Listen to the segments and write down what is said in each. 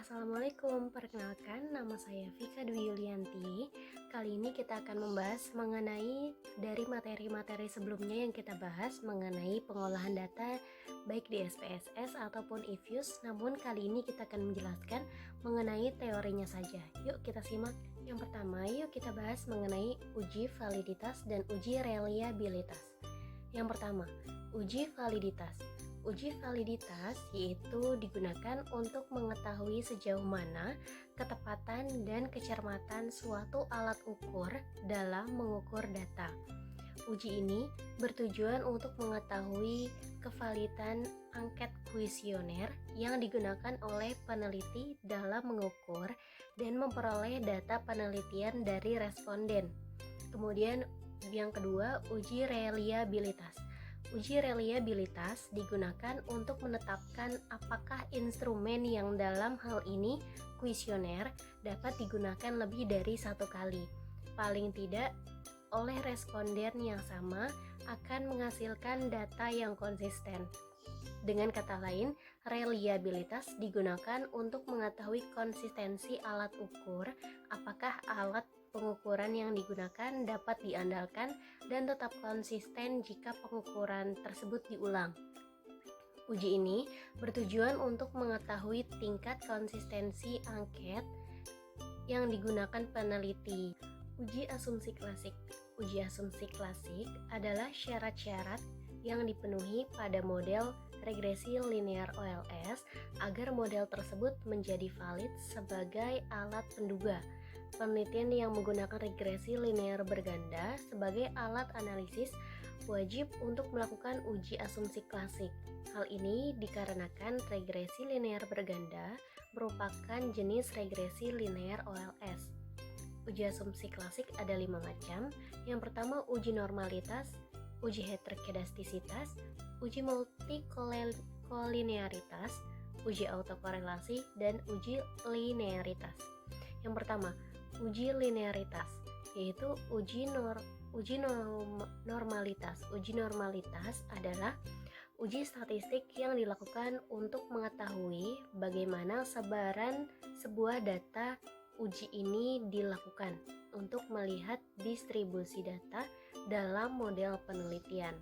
Assalamualaikum, perkenalkan nama saya Vika Dwi Yulianti. Kali ini kita akan membahas mengenai dari materi-materi sebelumnya yang kita bahas mengenai pengolahan data baik di SPSS ataupun IFUS. Namun kali ini kita akan menjelaskan mengenai teorinya saja. Yuk kita simak. Yang pertama, yuk kita bahas mengenai uji validitas dan uji reliabilitas. Yang pertama, uji validitas. Uji validitas yaitu digunakan untuk mengetahui sejauh mana ketepatan dan kecermatan suatu alat ukur dalam mengukur data. Uji ini bertujuan untuk mengetahui kevalidan angket kuesioner yang digunakan oleh peneliti dalam mengukur dan memperoleh data penelitian dari responden. Kemudian yang kedua, uji reliabilitas. Uji reliabilitas digunakan untuk menetapkan apakah instrumen yang dalam hal ini kuesioner dapat digunakan lebih dari satu kali. Paling tidak oleh responden yang sama akan menghasilkan data yang konsisten. Dengan kata lain, reliabilitas digunakan untuk mengetahui konsistensi alat ukur, apakah alat pengukuran yang digunakan dapat diandalkan dan tetap konsisten jika pengukuran tersebut diulang. Uji ini bertujuan untuk mengetahui tingkat konsistensi angket yang digunakan peneliti. Uji asumsi klasik. Uji asumsi klasik adalah syarat-syarat yang dipenuhi pada model regresi linear OLS agar model tersebut menjadi valid sebagai alat penduga. Penelitian yang menggunakan regresi linear berganda sebagai alat analisis wajib untuk melakukan uji asumsi klasik. Hal ini dikarenakan regresi linear berganda merupakan jenis regresi linear OLS. Uji asumsi klasik ada 5 macam. Yang pertama, uji normalitas, uji heterokedastisitas, uji multikolinearitas, uji autokorelasi, dan uji linearitas. Yang pertama, uji linearitas, yaitu uji normalitas. Uji normalitas adalah uji statistik yang dilakukan untuk mengetahui bagaimana sebaran sebuah data. Uji ini dilakukan untuk melihat distribusi data dalam model penelitian.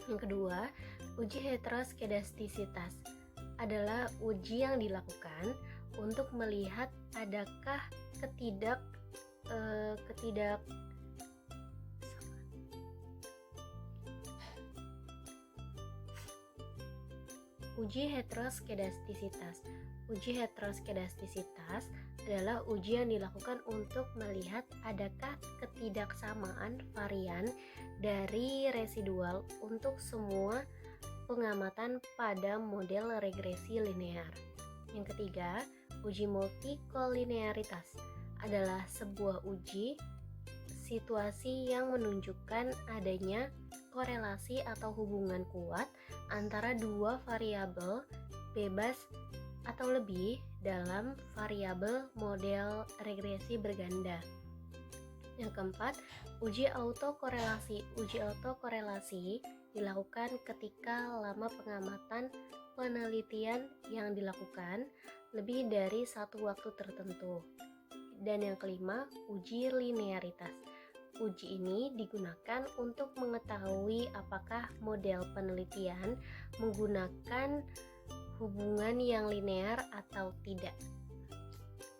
Yang kedua, uji heteroskedastisitas adalah uji yang dilakukan untuk melihat adakah Uji heteroskedastisitas. Uji heteroskedastisitas adalah uji yang dilakukan untuk melihat adakah ketidaksamaan varian dari residual untuk semua pengamatan pada model regresi linear. Yang ketiga, uji multikolinearitas adalah sebuah uji situasi yang menunjukkan adanya korelasi atau hubungan kuat antara dua variabel bebas atau lebih dalam variabel model regresi berganda. Yang keempat, uji autokorelasi. Uji autokorelasi dilakukan ketika lama pengamatan penelitian yang dilakukan lebih dari satu waktu tertentu. Dan yang kelima, uji linearitas. Uji ini digunakan untuk mengetahui apakah model penelitian menggunakan hubungan yang linear atau tidak.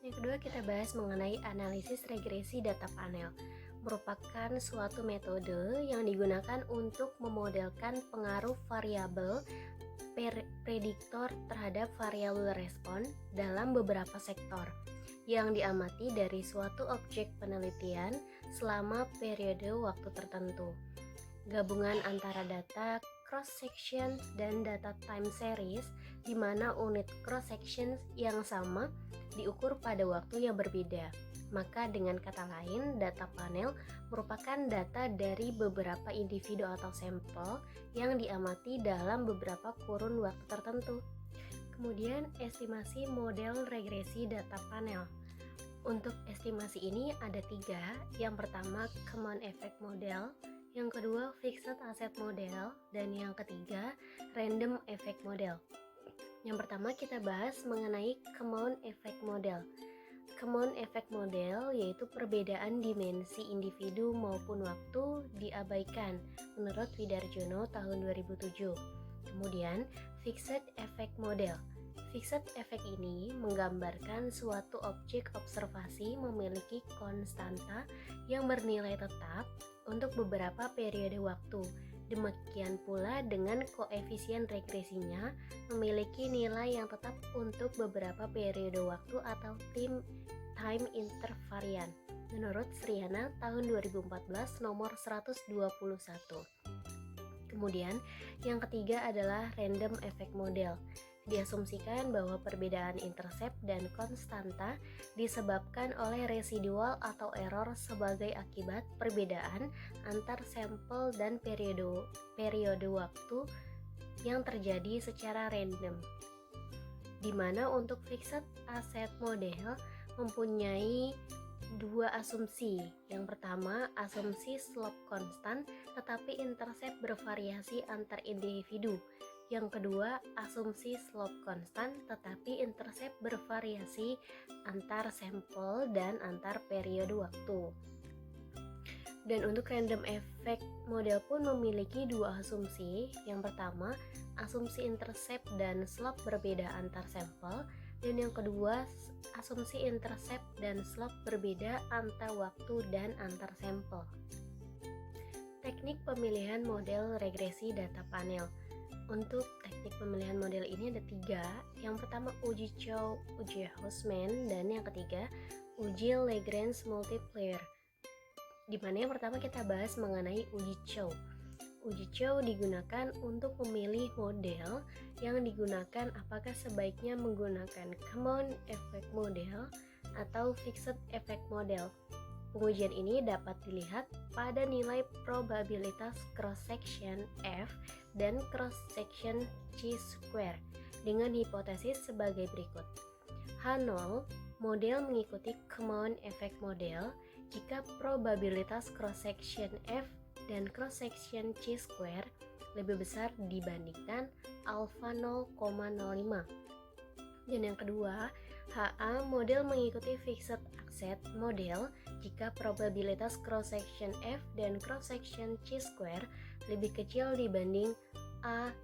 Yang kedua, kita bahas mengenai analisis regresi data panel. Merupakan suatu metode yang digunakan untuk memodelkan pengaruh variabel prediktor terhadap variabel respon dalam beberapa sektor yang diamati dari suatu objek penelitian selama periode waktu tertentu. Gabungan antara data cross-section dan data time series di mana unit cross-section yang sama diukur pada waktu yang berbeda. Maka dengan kata lain, data panel merupakan data dari beberapa individu atau sampel yang diamati dalam beberapa kurun waktu tertentu. Kemudian, estimasi model regresi data panel. Untuk estimasi ini ada 3. Yang pertama, common effect model. Yang kedua, fixed asset model. Dan yang ketiga, random effect model. Yang pertama kita bahas mengenai Common Effect Model. Common Effect Model yaitu perbedaan dimensi individu maupun waktu diabaikan menurut Widarjono tahun 2007. Kemudian Fixed Effect Model. Fixed Effect ini menggambarkan suatu objek observasi memiliki konstanta yang bernilai tetap untuk beberapa periode waktu. Demikian pula dengan koefisien regresinya memiliki nilai yang tetap untuk beberapa periode waktu atau time intervarian menurut Sriana tahun 2014 nomor 121. Kemudian yang ketiga adalah Random Effect Model. Diasumsikan bahwa perbedaan intercept dan konstanta disebabkan oleh residual atau error sebagai akibat perbedaan antar sampel dan periode waktu yang terjadi secara random. Di mana untuk Fixed Asset Model mempunyai dua asumsi. Yang pertama, asumsi slope konstan tetapi intercept bervariasi antar individu. Yang kedua, asumsi slope konstan tetapi intercept bervariasi antar sampel dan antar periode waktu. Dan untuk random effect model pun memiliki dua asumsi. Yang pertama, asumsi intercept dan slope berbeda antar sampel. Dan yang kedua, asumsi intercept dan slope berbeda antar waktu dan antar sampel. Teknik pemilihan model regresi data panel. Untuk teknik pemilihan model ini ada 3. Yang pertama uji Chow, uji Hausman, dan yang ketiga uji Lagrange multiplier. Di mana yang pertama kita bahas mengenai uji Chow. Uji Chow digunakan untuk memilih model yang digunakan apakah sebaiknya menggunakan Common Effect Model atau Fixed Effect Model. Pengujian ini dapat dilihat pada nilai probabilitas cross-section F dan cross-section chi-square dengan hipotesis sebagai berikut. H0, model mengikuti Common Effect Model jika probabilitas cross-section F dan cross-section chi-square lebih besar dibandingkan alpha 0,05. Dan yang kedua, HA model mengikuti Fixed Asset Model jika probabilitas cross-section F dan cross-section chi-square lebih kecil dibanding A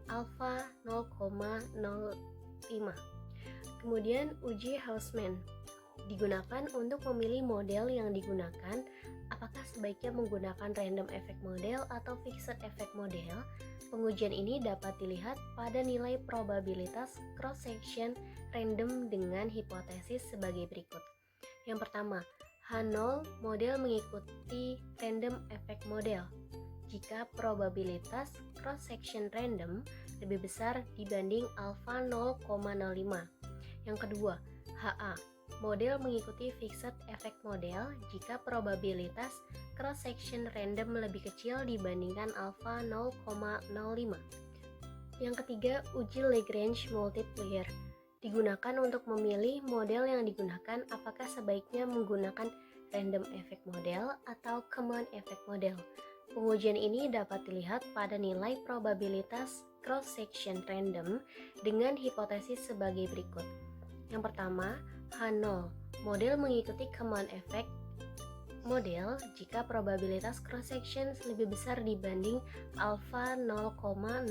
alpha 0,05. Kemudian uji Hausman digunakan untuk memilih model yang digunakan apakah sebaiknya menggunakan Random Effect Model atau Fixed Effect Model. Pengujian ini dapat dilihat pada nilai probabilitas cross-section random dengan hipotesis sebagai berikut. Yang pertama, H0 model mengikuti Random Effect Model jika probabilitas cross-section random lebih besar dibanding alpha 0,05. Yang kedua, HA model mengikuti Fixed Effect Model jika probabilitas cross-section random lebih kecil dibandingkan alpha 0,05. Yang ketiga, uji Lagrange multiplier digunakan untuk memilih model yang digunakan apakah sebaiknya menggunakan Random Effect Model atau Common Effect Model. Pengujian ini dapat dilihat pada nilai probabilitas cross-section random dengan hipotesis sebagai berikut. Yang pertama, H0 model mengikuti Common Effect Model jika probabilitas cross-section lebih besar dibanding alpha 0,05.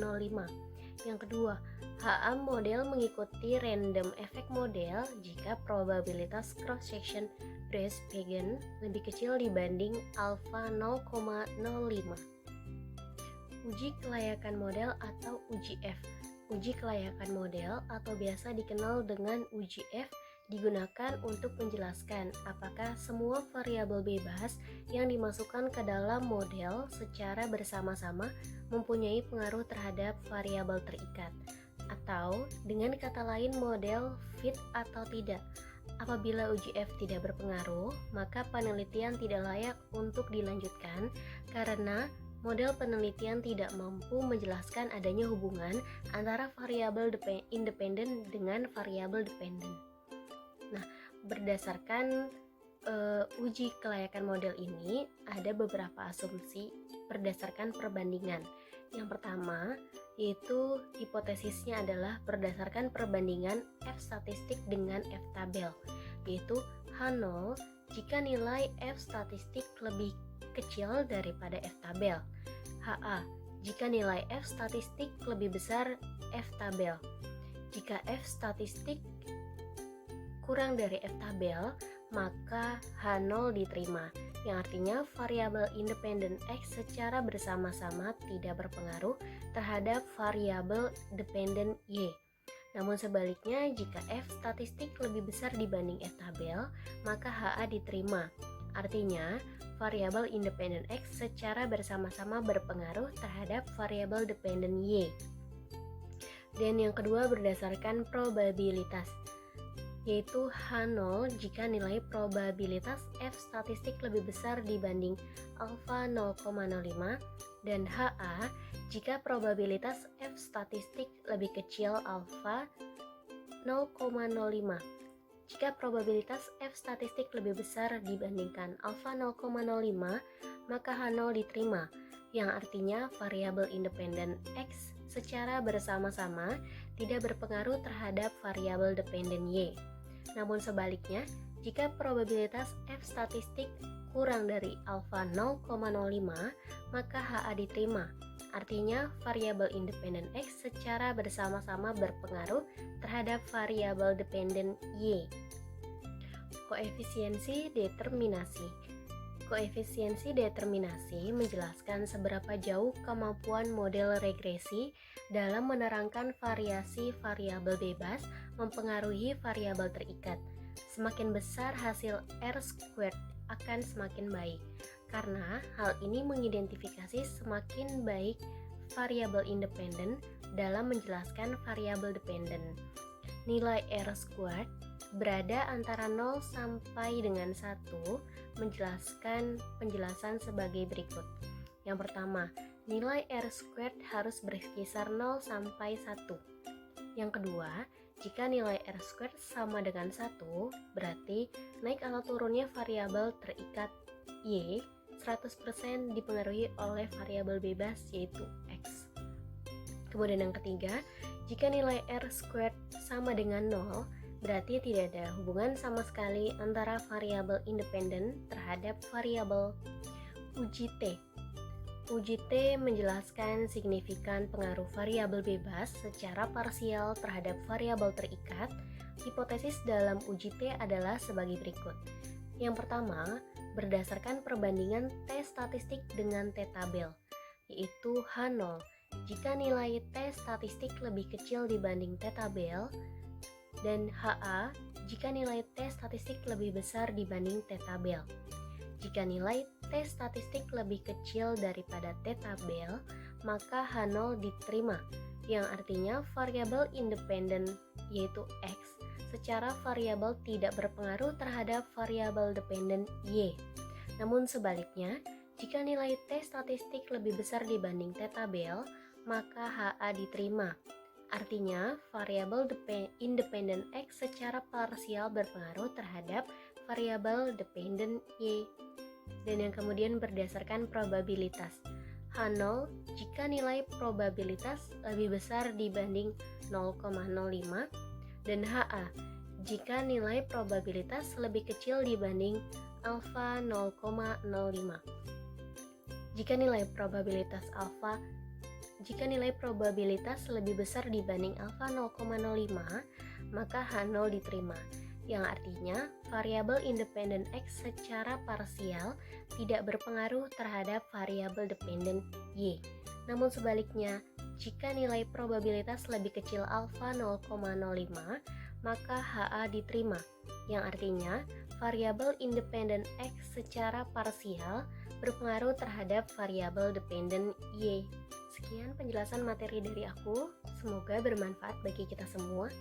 Yang kedua, HA model mengikuti Random Effect Model jika probabilitas cross-section Breisbegen lebih kecil dibanding alpha 0,05. Uji kelayakan model atau uji F. Uji kelayakan model atau biasa dikenal dengan uji F digunakan untuk menjelaskan apakah semua variabel bebas yang dimasukkan ke dalam model secara bersama-sama mempunyai pengaruh terhadap variabel terikat, atau dengan kata lain model fit atau tidak. Apabila uji F tidak berpengaruh, maka penelitian tidak layak untuk dilanjutkan karena model penelitian tidak mampu menjelaskan adanya hubungan antara variabel independen dengan variabel dependen. Nah, berdasarkan uji kelayakan model ini ada beberapa asumsi berdasarkan perbandingan. Yang pertama, yaitu hipotesisnya adalah berdasarkan perbandingan F statistik dengan F tabel, yaitu H0 jika nilai F statistik lebih kecil daripada F tabel, HA jika nilai F statistik lebih besar F tabel. Jika F statistik kurang dari F tabel, maka H0 diterima, yang artinya variabel independen X secara bersama-sama tidak berpengaruh terhadap variabel dependen Y. Namun sebaliknya, jika F statistik lebih besar dibanding F tabel, maka HA diterima. Artinya, variabel independen X secara bersama-sama berpengaruh terhadap variabel dependen Y. Dan yang kedua berdasarkan probabilitas, yaitu H0 jika nilai probabilitas F statistik lebih besar dibanding alfa 0,05 dan HA jika probabilitas F statistik lebih kecil alfa 0,05. Jika probabilitas F statistik lebih besar dibandingkan alfa 0,05, maka H0 diterima, yang artinya variabel independen X secara bersama-sama tidak berpengaruh terhadap variabel dependen Y. Namun sebaliknya, jika probabilitas F statistik kurang dari alfa 0,05, maka HA diterima. Artinya, variabel independen X secara bersama-sama berpengaruh terhadap variabel dependen Y. Koefisiensi determinasi. Koefisiensi determinasi menjelaskan seberapa jauh kemampuan model regresi dalam menerangkan variasi variabel bebas mempengaruhi variabel terikat. Semakin besar hasil R-squared akan semakin baik, karena hal ini mengidentifikasi semakin baik variabel independen dalam menjelaskan variabel dependen. Nilai R-squared berada antara 0 sampai dengan 1 menjelaskan penjelasan sebagai berikut. Yang pertama, nilai R-squared harus berkisar 0 sampai 1. Yang kedua, jika nilai R-squared sama dengan 1, berarti naik atau turunnya variabel terikat Y 100% dipengaruhi oleh variabel bebas yaitu X. Kemudian yang ketiga, jika nilai R-squared sama dengan 0, berarti tidak ada hubungan sama sekali antara variabel independen terhadap variabel. Uji T. Uji T menjelaskan signifikan pengaruh variabel bebas secara parsial terhadap variabel terikat. Hipotesis dalam uji T adalah sebagai berikut. Yang pertama, berdasarkan perbandingan T statistik dengan T tabel, yaitu H0 jika nilai T statistik lebih kecil dibanding T tabel, dan HA jika nilai T statistik lebih besar dibanding T tabel. Jika nilai T statistik lebih kecil daripada T tabel, maka H0 diterima, yang artinya variabel independen yaitu X secara variabel tidak berpengaruh terhadap variabel dependen Y. Namun sebaliknya, jika nilai T statistik lebih besar dibanding T tabel, maka HA diterima. Artinya, variabel independen X secara parsial berpengaruh terhadap variabel dependen Y. Dan yang kemudian berdasarkan probabilitas. H0 jika nilai probabilitas lebih besar dibanding 0,05 dan HA jika nilai probabilitas lebih kecil dibanding alfa 0,05. Jika nilai probabilitas lebih besar dibanding alfa 0,05, maka H0 diterima, yang artinya variabel independen X secara parsial tidak berpengaruh terhadap variabel dependen Y. Namun sebaliknya, jika nilai probabilitas lebih kecil alfa 0,05, maka HA diterima, yang artinya variabel independen X secara parsial berpengaruh terhadap variabel dependen Y. Sekian penjelasan materi dari aku, semoga bermanfaat bagi kita semua.